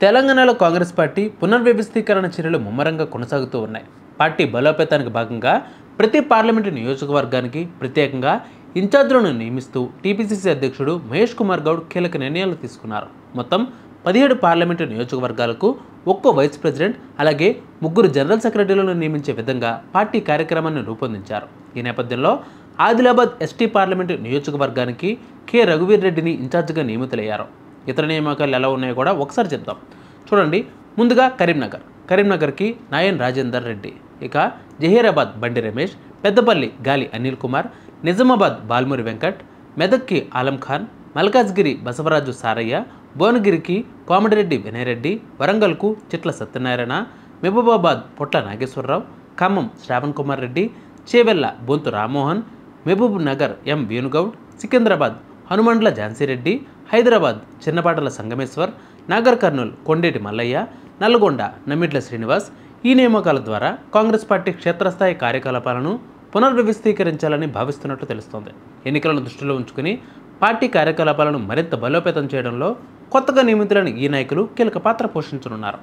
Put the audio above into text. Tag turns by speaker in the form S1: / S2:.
S1: తెలంగాణలో కాంగ్రెస్ పార్టీ పునర్వ్యవస్థీకరణ చర్యలు ముమ్మరంగా కొనసాగుతూ ఉన్నాయి. పార్టీ బలోపేతానికి భాగంగా ప్రతి పార్లమెంటు నియోజకవర్గానికి ప్రత్యేకంగా ఇన్ఛార్జీలను నియమిస్తూ టీపీసీసీ అధ్యక్షుడు మహేష్ కుమార్ గౌడ్ కీలక నిర్ణయాలు తీసుకున్నారు. మొత్తం 17 పార్లమెంటు నియోజకవర్గాలకు ఒక్కో వైస్ ప్రెసిడెంట్ అలాగే 3 జనరల్ సెక్రటరీలను నియమించే విధంగా పార్టీ కార్యక్రమాన్ని రూపొందించారు. ఈ నేపథ్యంలో ఆదిలాబాద్ ఎస్టీ పార్లమెంటు నియోజకవర్గానికి కె రఘువీర్ రెడ్డిని ఇన్ఛార్జిగా నియమితులయ్యారు. ఇతర నియామకాలు ఎలా ఉన్నాయో కూడా ఒకసారి చెప్తాం. చూడండి, ముందుగా కరీంనగర్కి నాయన్ రాజేందర్ రెడ్డి, ఇక జహీరాబాద్ బండి రమేష్, పెద్దపల్లి గాలి అనిల్ కుమార్, నిజామాబాద్ బాల్మూరి వెంకట్, మెదక్కి ఆలం ఖాన్, మల్కాజ్గిరి బసవరాజు సారయ్య, భువనగిరికి కోమటిరెడ్డి వినయరెడ్డి, వరంగల్కు చిట్ల సత్యనారాయణ, మహబూబాబాద్ పొట్ల నాగేశ్వరరావు, ఖమ్మం శ్రావణ్ కుమార్ రెడ్డి, చేవెళ్ల బొంతు రామ్మోహన్, మహబూబ్ నగర్ ఎం వేణుగౌడ్, సికింద్రాబాద్ హనుమండ్ల ఝాన్సీరెడ్డి, హైదరాబాద్ చిన్నపాటల సంగమేశ్వర్, నాగర్ కర్నూల్ కొండేటి మల్లయ్య, నల్గొండ నమ్మిట్ల శ్రీనివాస్. ఈ నియామకాల ద్వారా కాంగ్రెస్ పార్టీ క్షేత్రస్థాయి కార్యకలాపాలను పునర్వ్యవస్థీకరించాలని భావిస్తున్నట్లు తెలుస్తోంది. ఎన్నికలను దృష్టిలో ఉంచుకుని పార్టీ కార్యకలాపాలను మరింత బలోపేతం చేయడంలో కొత్తగా నియమితులైన ఈ నాయకులు కీలక పాత్ర పోషించనున్నారు.